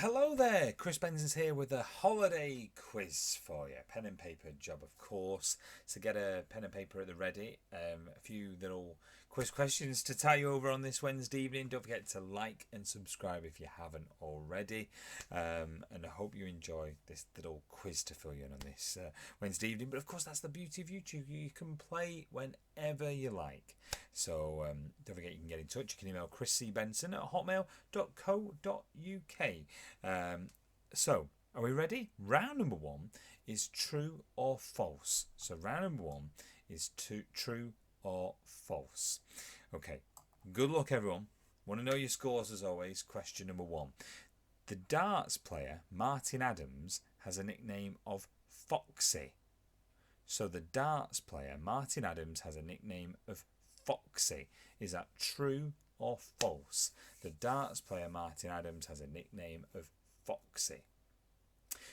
Hello there, Chris Benson's here with a holiday quiz for you. Pen and paper job, of course. So get a pen and paper at the ready. A few little quiz questions to tie you over on this Wednesday evening. Don't forget to like and subscribe if you haven't already. And I hope you enjoy this little quiz to fill you in on this Wednesday evening. But of course, that's the beauty of YouTube. You can play whenever you like. So don't forget you can get in touch. You can email chriscbenson@hotmail.co.uk. So, are we ready? Round number one is true or false. So, round number one is true or false. Okay, good luck, everyone. Want to know your scores as always? Question number one. The darts player, Martin Adams, has a nickname of Foxy. So, the darts player, Martin Adams, has a nickname of Foxy. Is that true or false? The darts player, Martin Adams, has a nickname of Foxy.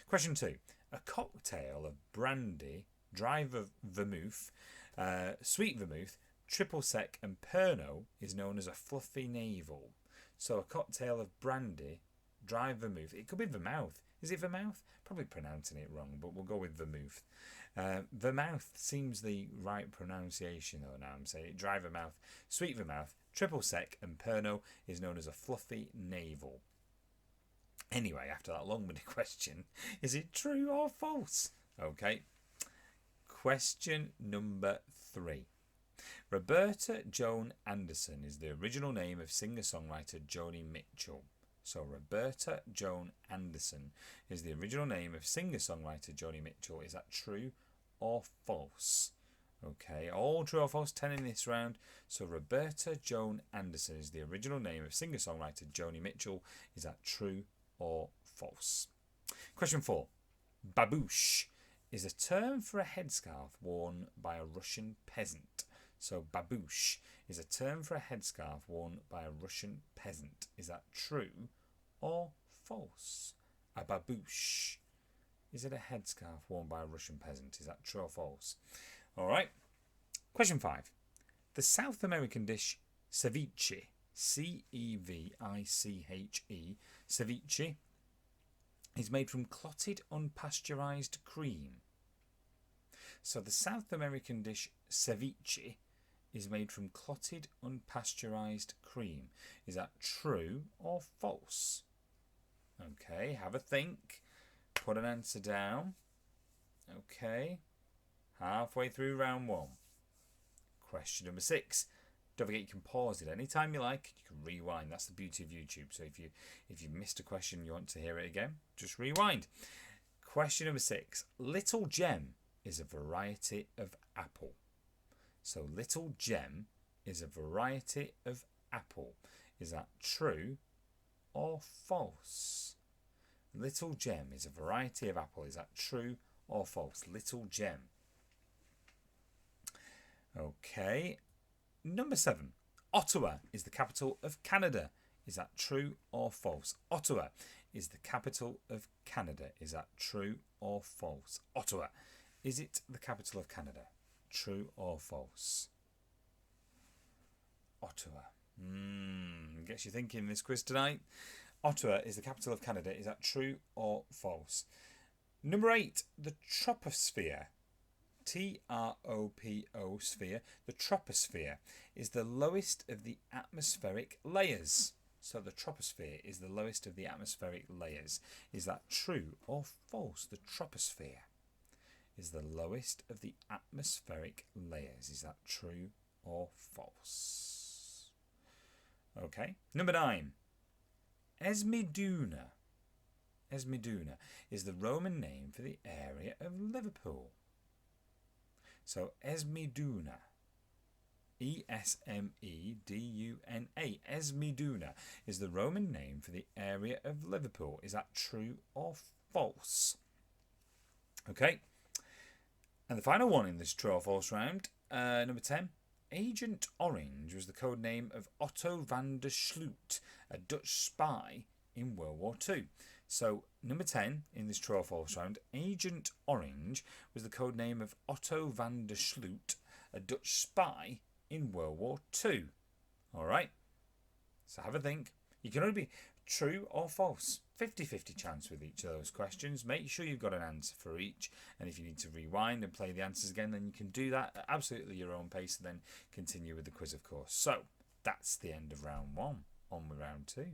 Question two. A cocktail of brandy, dry vermouth, sweet vermouth, triple sec and Pernod is known as a fluffy navel. So a cocktail of brandy, dry vermouth. It could be vermouth. Is it vermouth? Probably pronouncing it wrong, but we'll go with vermouth. Vermouth seems the right pronunciation though. Now I'm saying it. Dry vermouth, sweet vermouth, triple sec and Pernod is known as a fluffy navel. Anyway, after that long-winded question, is it true or false? Okay. Question number three. Roberta Joan Anderson is the original name of singer-songwriter Joni Mitchell. So Roberta Joan Anderson is the original name of singer-songwriter Joni Mitchell. Is that true or false? Okay, all true or false, 10 in this round. So Roberta Joan Anderson is the original name of singer-songwriter Joni Mitchell. Is that true or false? Question 4. Babouche is a term for a headscarf worn by a Russian peasant. So babouche is a term for a headscarf worn by a Russian peasant. Is that true or false? A babouche. Is it a headscarf worn by a Russian peasant? Is that true or false? All right. Question 5. The South American dish ceviche, Ceviche, ceviche, is made from clotted unpasteurized cream. So the South American dish ceviche is made from clotted unpasteurized cream. Is that true or false? Okay, have a think. Put an answer down. Okay, halfway through round one. Question number 6. Don't forget you can pause it anytime you like. You can rewind. That's the beauty of YouTube. So if you missed a question and you want to hear it again, just rewind. Question number 6. Little Gem is a variety of apple. So Little Gem is a variety of apple. Is that true or false? Little Gem is a variety of apple. Is that true or false? Little Gem. Okay. Number 7. Ottawa is the capital of Canada. Is that true or false? Ottawa is the capital of Canada. Is that true or false? Ottawa. Is it the capital of Canada? True or false? Ottawa. Gets you thinking this quiz tonight. Ottawa is the capital of Canada. Is that true or false? Number 8. The troposphere. Tropo sphere. The troposphere is the lowest of the atmospheric layers. So the troposphere is the lowest of the atmospheric layers. Is that true or false? The troposphere is the lowest of the atmospheric layers. Is that true or false? Okay. Number 9. Esmeduna. Esmeduna is the Roman name for the area of Liverpool. So Esmeduna. Esmeduna. Esmeduna is the Roman name for the area of Liverpool. Is that true or false? Okay. And the final one in this true or false round, number 10. Agent Orange was the code name of Otto van der Sloot, a Dutch spy in World War II. So, number 10 in this true or false round, Agent Orange was the code name of Otto van der Sloot, a Dutch spy in World War II. Alright, so have a think. You can only be true or false. 50-50 chance with each of those questions. Make sure you've got an answer for each. And if you need to rewind and play the answers again, then you can do that at absolutely your own pace and then continue with the quiz, of course. So that's the end of round 1. On with round 2.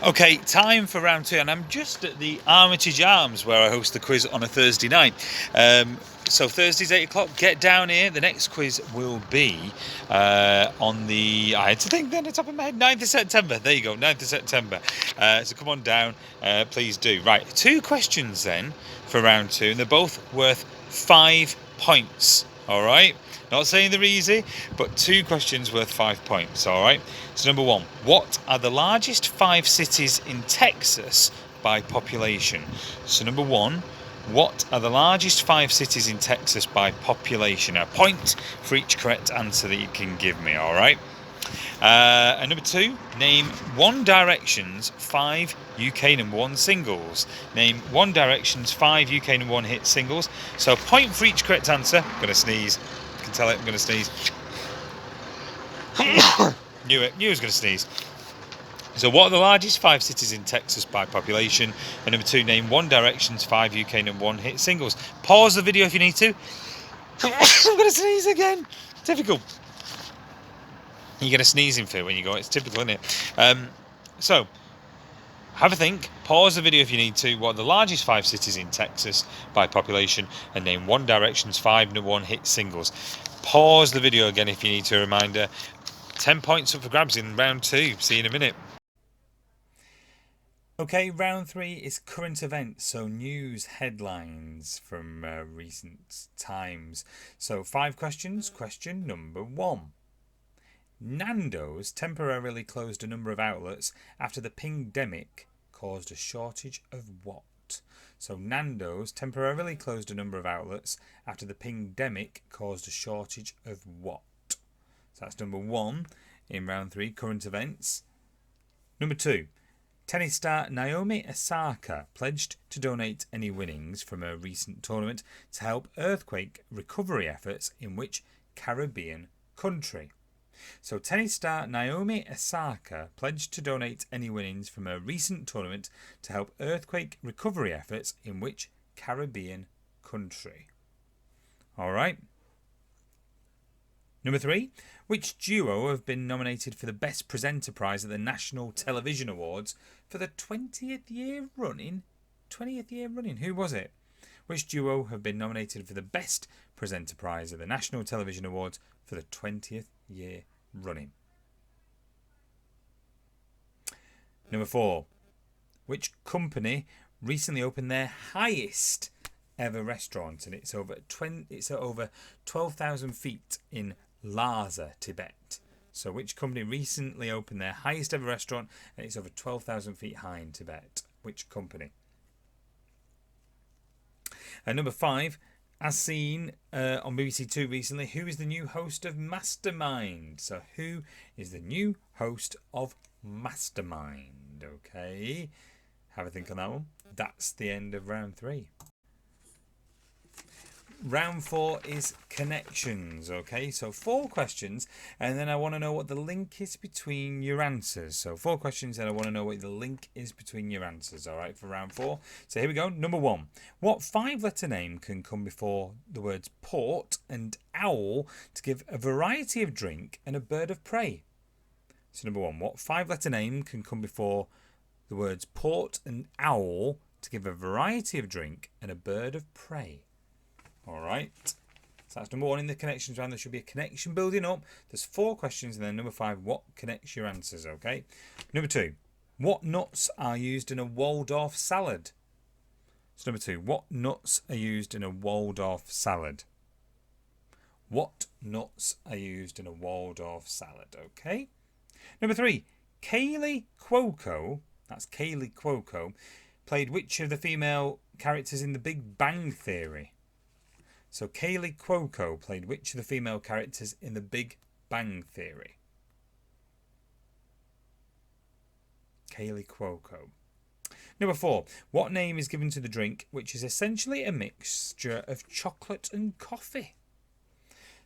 Okay, time for round 2, and I'm just at the Armitage Arms where I host the quiz on a Thursday night. So Thursdays 8 o'clock, get down here. The next quiz will be on the, I had to think then, the top of my head, 9th of September. There you go, 9th of September. So come on down, please do. Right, 2 questions then for round 2, and they're both worth 5 points. All right, not saying they're easy, but 2 questions worth 5 points. All right, so number 1, what are the largest 5 cities in Texas by population? So number 1, what are the largest 5 cities in Texas by population? A point for each correct answer that you can give me. All right. And number 2, name One Direction's 5 UK number 1 singles. Name One Direction's 5 UK number 1 hit singles. So a point for each correct answer. I'm going to sneeze. You can tell it, I'm going to sneeze. Knew it. Knew I was going to sneeze. So what are the largest 5 cities in Texas by population? And number 2, name One Direction's 5 UK number 1 hit singles. Pause the video if you need to. I'm going to sneeze again. Difficult. You get a sneezing fit when you go. It's typical, isn't it? So, have a think. Pause the video if you need to. What are the largest 5 cities in Texas by population? And name One Direction's 5 number 1 hit singles. Pause the video again if you need to. A reminder. 10 points up for grabs in round 2. See you in a minute. Okay, round 3 is current events, so news headlines from recent times. So 5 questions. Question number 1. Nando's temporarily closed a number of outlets after the pingdemic caused a shortage of what? So Nando's temporarily closed a number of outlets after the pingdemic caused a shortage of what? So that's number 1 in round 3, current events. Number 2, tennis star Naomi Osaka pledged to donate any winnings from a recent tournament to help earthquake recovery efforts in which Caribbean country? So tennis star Naomi Osaka pledged to donate any winnings from a recent tournament to help earthquake recovery efforts in which Caribbean country? All right. Number 3, which duo have been nominated for the Best Presenter Prize at the National Television Awards for the 20th year running? 20th year running. Who was it? Which duo have been nominated for the Best Presenter Prize at the National Television Awards for the 20th year running? Number 4, which company recently opened their highest ever restaurant, and it's at over 12,000 feet in Lhasa, Tibet? So which company recently opened their highest ever restaurant and it's over 12,000 feet high in Tibet? Which company? And number 5, as seen on BBC Two recently, who is the new host of Mastermind? So who is the new host of Mastermind? Okay, have a think on that one. That's the end of round 3. Round 4 is connections. Okay, so 4 questions, and then I want to know what the link is between your answers. So 4 questions, and I want to know what the link is between your answers. All right, for round 4. So here we go. Number 1. What 5-letter name can come before the words port and owl to give a variety of drink and a bird of prey? So number 1. What 5-letter name can come before the words port and owl to give a variety of drink and a bird of prey? All right, so that's number 1 in the connections round. There should be a connection building up. There's 4 questions, and then number 5, what connects your answers? Okay. Number 2, what nuts are used in a Waldorf salad? So number 2, what nuts are used in a Waldorf salad? What nuts are used in a Waldorf salad? Okay. Number 3, Kaylee Cuoco, that's Kaylee Cuoco, played which of the female characters in The Big Bang Theory? So Kaylee Cuoco played which of the female characters in The Big Bang Theory? Kaylee Cuoco. Number 4. What name is given to the drink which is essentially a mixture of chocolate and coffee?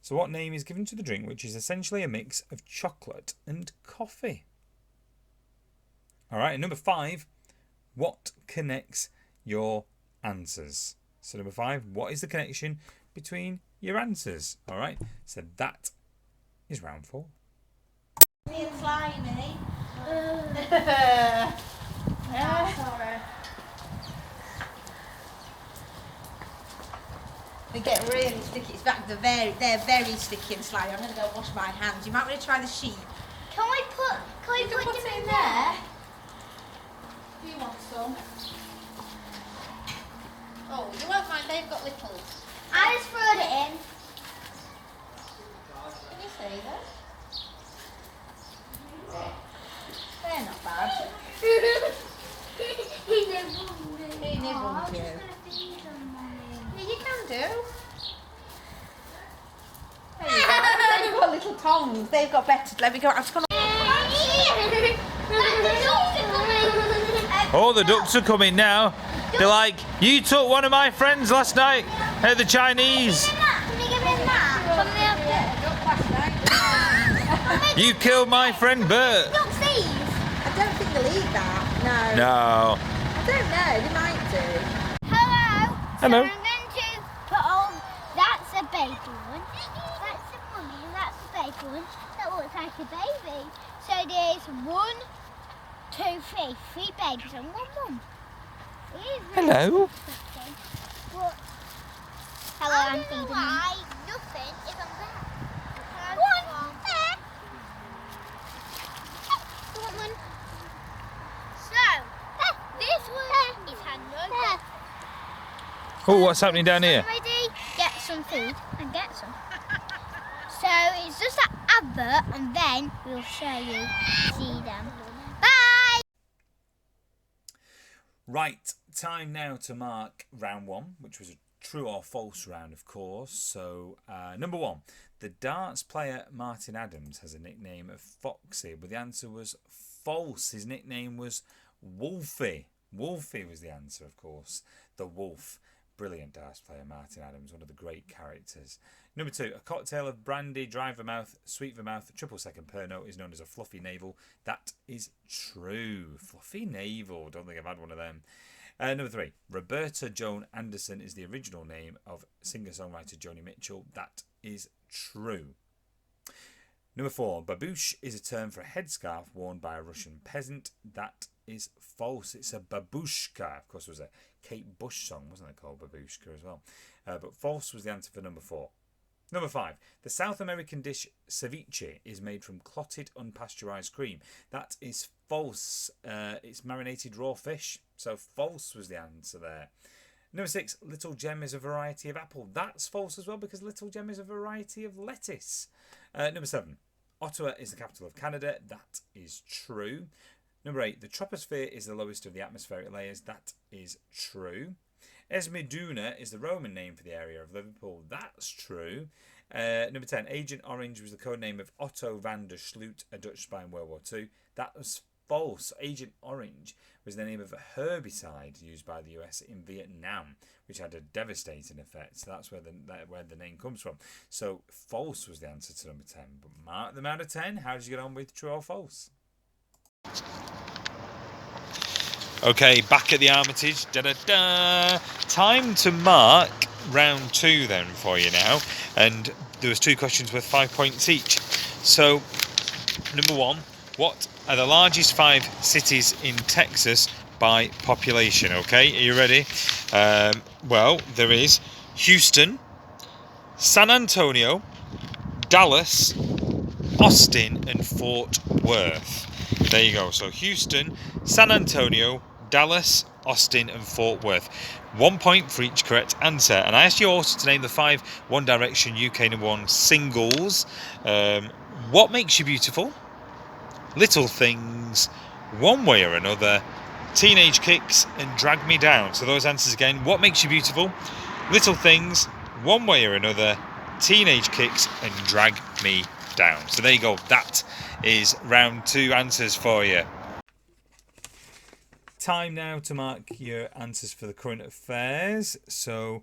So what name is given to the drink which is essentially a mix of chocolate and coffee? All right, and number 5, what connects your answers? So number 5, what is the connection between your answers? All right, so that is round 4. Being slimy. Sorry. They get really sticky. It's back. They're very sticky and slimy. I'm gonna go wash my hands. You might want to try the sheep. Can we put them in there? Do you want some? Oh, you won't mind. They've got littles. I just threw it in. Can you see them? They're not bad. He nibbled me. He nibbled you. Yeah, you can do. There you go. They've got little tongs. They've got better. Let me go. I'm just gonna. Oh, the ducks are coming now. They're like, you took one of my friends last night at the Chinese. Can you give him that? You killed my friend Bert. Duck thieves. I don't think they'll eat that. No. No. I don't know. They might do. Hello. Hello. So I'm going to put on. That's a baby one. That's a mummy. And that's a baby one. That looks like a baby. So there's 1, 2, 3. 3 babies and 1 mum. Hello. But hello, I'm feeding them. Nothing if I'm there. One there. One. So this one is another. Oh, what's happening down here? Ready? Get some food and get some. So it's just an advert, and then we'll show you. See them. Bye. Right, time now to mark round 1, which was a true or false round, of course. So, number 1, the darts player Martin Adams has a nickname of Foxy, but the answer was false. His nickname was Wolfie. Wolfie was the answer, of course. The Wolf. Brilliant darts player Martin Adams, one of the great characters. Number 2, a cocktail of brandy, dry vermouth, sweet vermouth, triple second Pernod is known as a fluffy navel. That is true. Fluffy navel. Don't think I've had one of them. Number 3, Roberta Joan Anderson is the original name of singer-songwriter Joni Mitchell. That is true. Number 4, babouche is a term for a headscarf worn by a Russian peasant. That is false. It's a babushka. Of course, it was a Kate Bush song, wasn't it, called Babushka as well? But false was the answer for number 4. Number 5, the South American dish ceviche is made from clotted unpasteurized cream. That is false. It's marinated raw fish. So false was the answer there. Number 6, Little Gem is a variety of apple. That's false as well, because Little Gem is a variety of lettuce. Number 7, Ottawa is the capital of Canada. That is true. Number 8, the troposphere is the lowest of the atmospheric layers. That is true. Esmeduna is the Roman name for the area of Liverpool. That's true. Number 10, Agent Orange was the code name of Otto van der Sloot, a Dutch spy in World War II. That was false. Agent Orange was the name of a herbicide used by the US in Vietnam, which had a devastating effect. So that's where the name comes from. So false was the answer to number 10. But mark them out of 10. How did you get on with true or false? Okay, back at the Armitage. Da-da-da. Time to mark round 2 then for you now. And there was 2 questions worth 5 points each. So, number 1, what are the largest 5 cities in Texas by population? Okay, are you ready? Well, there is Houston, San Antonio, Dallas, Austin and Fort Worth. There you go. So Houston, San Antonio, Dallas, Austin and Fort Worth. 1 point for each correct answer. And I asked you also to name the 5 One Direction UK #1 singles. What Makes You Beautiful, Little Things, One Way or Another, Teenage Kicks and Drag Me Down. So those answers again: What Makes You Beautiful, Little Things, One Way or Another, Teenage Kicks and Drag Me Down. So there you go. That is round 2 answers for you. Time now to mark your answers for the current affairs. So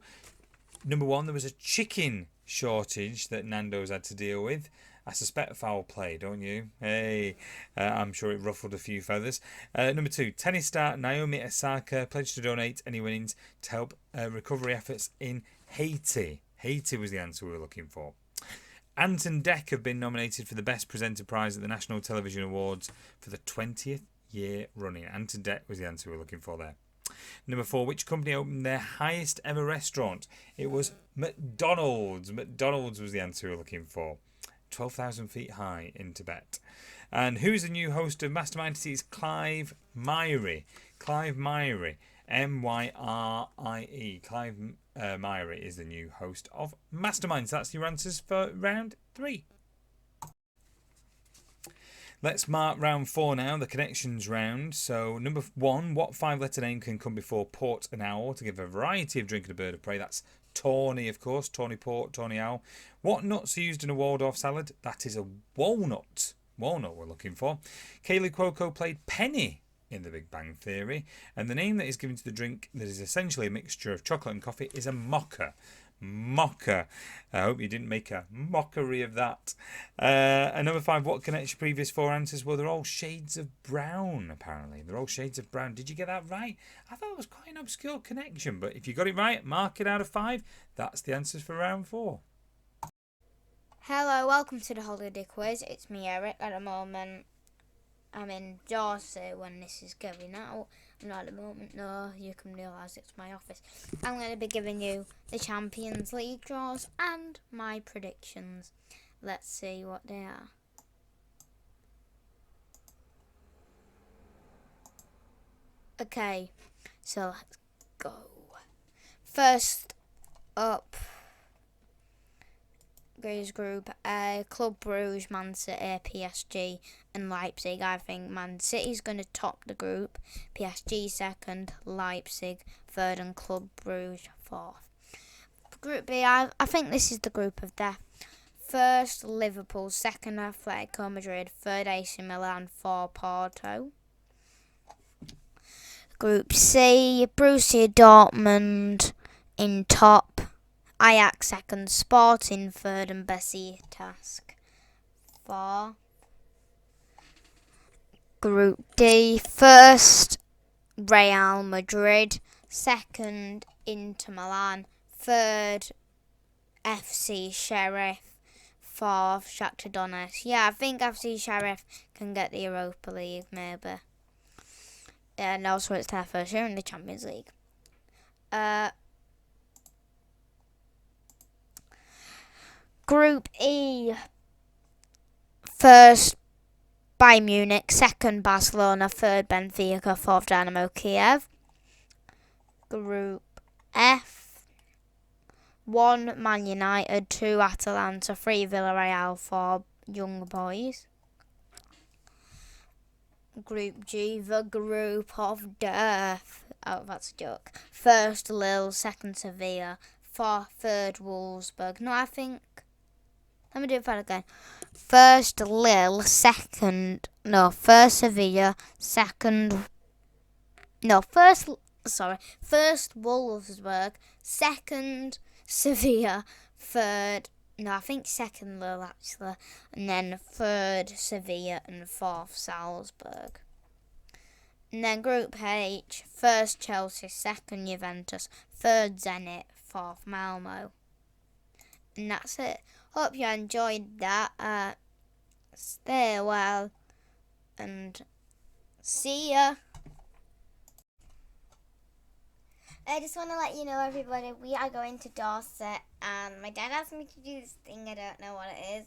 number 1, there was a chicken shortage that Nando's had to deal with. I suspect foul play, don't you? Hey, I'm sure it ruffled a few feathers. Number 2, tennis star Naomi Osaka pledged to donate any winnings to help recovery efforts in Haiti. Haiti was the answer we were looking for. Ant and Dec have been nominated for the Best Presenter Prize at the National Television Awards for the 20th year running. Ant and Dec was the answer we were looking for there. Number 4, which company opened their highest ever restaurant? It was McDonald's. McDonald's was the answer we were looking for. 12,000 feet high in Tibet. And who's the new host of Mastermind? It's Clive Myrie. Clive Myrie. M-Y-R-I-E. Clive Myrie is the new host of Masterminds. That's your answers for round 3. Let's mark round 4 now, the connections round. So number 1, what 5-letter name can come before port and owl to give a variety of drink and a bird of prey? That's tawny, of course. Tawny port, tawny owl. What nuts are used in a Waldorf salad? That is a walnut. Walnut we're looking for. Kaylee Cuoco played Penny in The Big Bang Theory. And the name that is given to the drink that is essentially a mixture of chocolate and coffee is a mocha. Mocha. I hope you didn't make a mockery of that. And number 5, what connects your previous 4 answers? Well, they're all shades of brown, apparently. They're all shades of brown. Did you get that right? I thought it was quite an obscure connection, but if you got it right, mark it out of 5. That's the answers for round 4. Hello, welcome to the holiday quiz. It's me, Eric. At the moment, I'm in Dorset when this is going out. Not at the moment, no, you can realise it's my office. I'm going to be giving you the Champions League draws and my predictions. Let's see what they are. Okay, so let's go. First up, goes Group A, Club Brugge, Man City, PSG and Leipzig. I think Man City's going to top the group, PSG second, Leipzig third and Club Brugge fourth. Group B, I think this is the group of death. First, Liverpool, second, Atletico Madrid, third, AC Milan, fourth, Porto. Group C, Borussia Dortmund in top, Ajax second, Sporting third and Besiktas fourth. Group D, first Real Madrid, second Inter Milan, third FC Sheriff, fourth Shakhtar Donetsk. Yeah, I think FC Sheriff can get the Europa League maybe. And also it's their first year in the Champions League. Group E, first Bayern Munich, second Barcelona, third Benfica, fourth Dynamo Kiev. Group F, 1 Man United, 2 Atalanta, 3 Villarreal, 4 Young Boys. Group G, the group of death. Oh, that's a joke. First Lille, second Sevilla, third Wolfsburg. No, I think... Let me do that again. First Lille, first Sevilla, first Wolfsburg, second Sevilla, second Lille actually, and then third Sevilla and fourth Salzburg. And then Group H, first Chelsea, second Juventus, third Zenit, fourth Malmo. And that's it. Hope you enjoyed that. Stay well and see ya. I just want to let you know, everybody, we are going to Dorset, and my dad asked me to do this thing. I don't know what it is.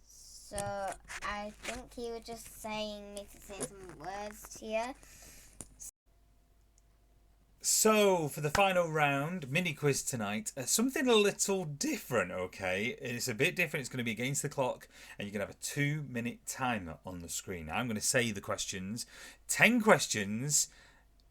So I think he was just saying me to say some words to you. So, for the final round, mini quiz tonight, something a little different, okay? It's a bit different. It's going to be against the clock, and you're going to have a 2-minute timer on the screen. Now, I'm going to say the questions, 10 questions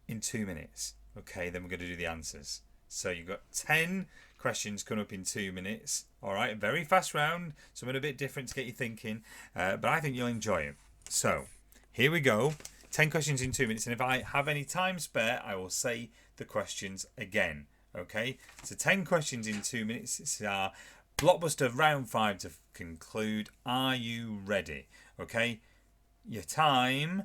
in 2 minutes, okay? Then we're going to do the answers. So, you've got 10 questions coming up in 2 minutes, all right? A very fast round, something a bit different to get you thinking, but I think you'll enjoy it. So, here we go. 10 questions in 2 minutes, and if I have any time spare, I will say the questions again, okay? So 10 questions in 2 minutes. It's our Blockbuster round 5 to conclude. Are you ready? Okay, your time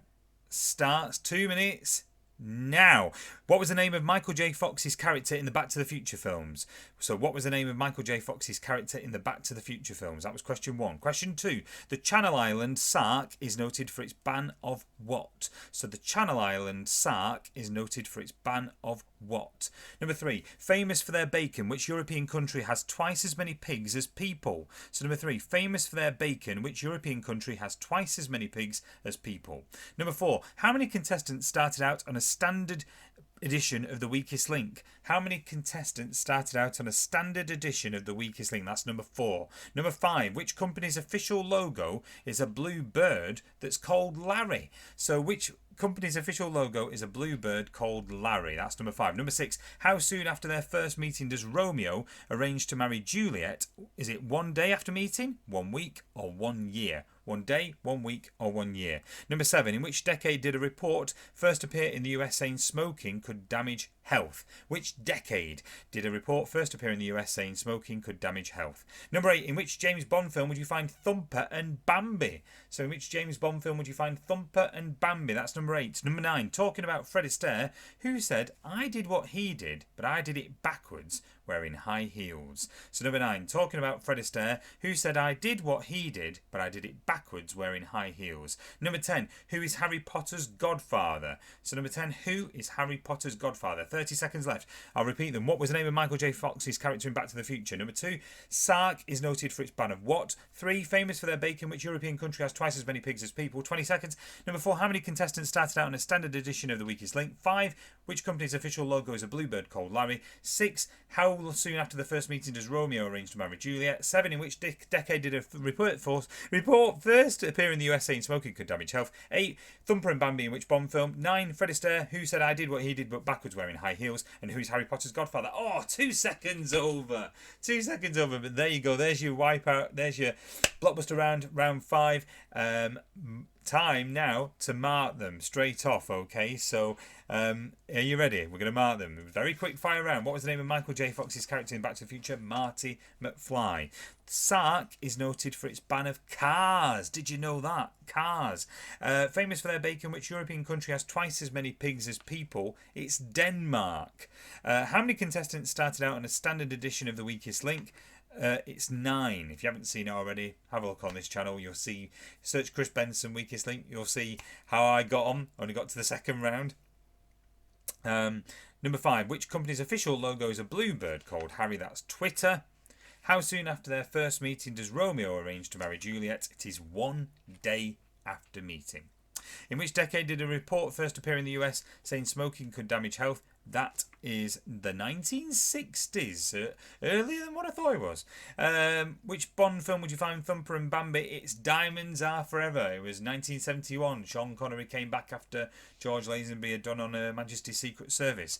starts 2 minutes now. What was the name of Michael J. Fox's character in the Back to the Future films? So what was the name of Michael J. Fox's character in the Back to the Future films? That was question 1. Question 2. The Channel Island Sark is noted for its ban of what? So the Channel Island Sark is noted for its ban of what? Number 3. Famous for their bacon, which European country has twice as many pigs as people? So number 3. Famous for their bacon, which European country has twice as many pigs as people? Number 4. How many contestants started out on a standard edition of The Weakest Link? How many contestants started out on a standard edition of The Weakest Link? That's number 4. Number 5. Which company's official logo is a blue bird that's called Larry? So which company's official logo is a blue bird called Larry? That's number 5. Number 6. How soon after their first meeting does Romeo arrange to marry Juliet? Is it 1 day after meeting, 1 week, or 1 year? 1 day, 1 week, or 1 year? Number 7. In which decade did a report first appear in the US saying smoking could damage health? Which decade did a report first appear in the US saying smoking could damage health? Number 8. In which James Bond film would you find Thumper and Bambi? So in which James Bond film would you find Thumper and Bambi? That's number 8. Number 9. Talking about Fred Astaire, who said, I did what he did, but I did it backwards, wearing high heels? So number 9. Talking about Fred Astaire, who said, I did what he did, but I did it backwards, wearing high heels? Number 10. Who is Harry Potter's godfather? So number 10. Who is Harry Potter's godfather? 30 seconds left. I'll repeat them. What was the name of Michael J. Fox's character in Back to the Future? Number 2. Sark is noted for its ban of what? 3. Famous for their bacon, which European country has twice as many pigs as people? 20 seconds. Number 4. How many contestants started out on a standard edition of The Weakest Link? 5. Which company's official logo is a bluebird called Larry? 6. How soon after the first meeting does Romeo arrange to marry Juliet? 7. In which decade did a report first appear in the US saying smoking could damage health? 8. Thumper and Bambi in which Bond film? 9. Fred Astaire, who said I did what he did but backwards, wearing high heels? And who's Harry Potter's godfather? Oh, 2 seconds over. 2 seconds over. But there you go. There's your wipeout. There's your blockbuster round 5. Time now to mark them straight off. Okay, so are you ready? We're going to mark them. Very quick fire round. What was the name of Michael J. Fox's character in Back to the Future? Marty McFly. Sark is noted for its ban of cars. Did you know that? Cars. Famous for their bacon, which European country has twice as many pigs as people? It's Denmark. How many contestants started out on a standard edition of The Weakest Link? It's 9. If you haven't seen it already, have a look on this channel. You'll see, search Chris Benson Weakest Link. You'll see how I got on. Only got to the second round. Number 5. Which company's official logo is a bluebird called Harry? That's Twitter. How soon after their first meeting does Romeo arrange to marry Juliet? It is 1 day after meeting. In which decade did a report first appear in the US saying smoking could damage health? That is the 1960s. Earlier than what I thought it was. Which Bond film would you find Thumper and Bambi? It's Diamonds Are Forever. It was 1971. Sean Connery came back after George Lazenby had done on Her Majesty's Secret Service.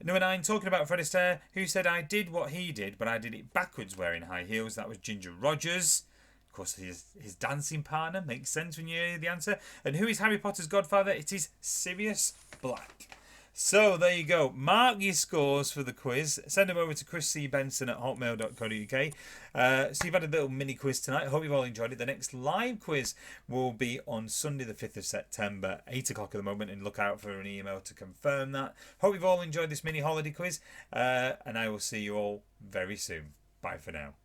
Number 9, talking about Fred Astaire, who said I did what he did, but I did it backwards, wearing high heels? That was Ginger Rogers. Of course, his dancing partner makes sense when you hear the answer. And who is Harry Potter's godfather? It is Sirius Black. So there you go. Mark your scores for the quiz. Send them over to chriscbenson@hotmail.co.uk. So you've had a little mini quiz tonight. I hope you've all enjoyed it. The next live quiz will be on Sunday the 5th of September, 8 o'clock at the moment, and look out for an email to confirm that. Hope you've all enjoyed this mini holiday quiz, and I will see you all very soon. Bye for now.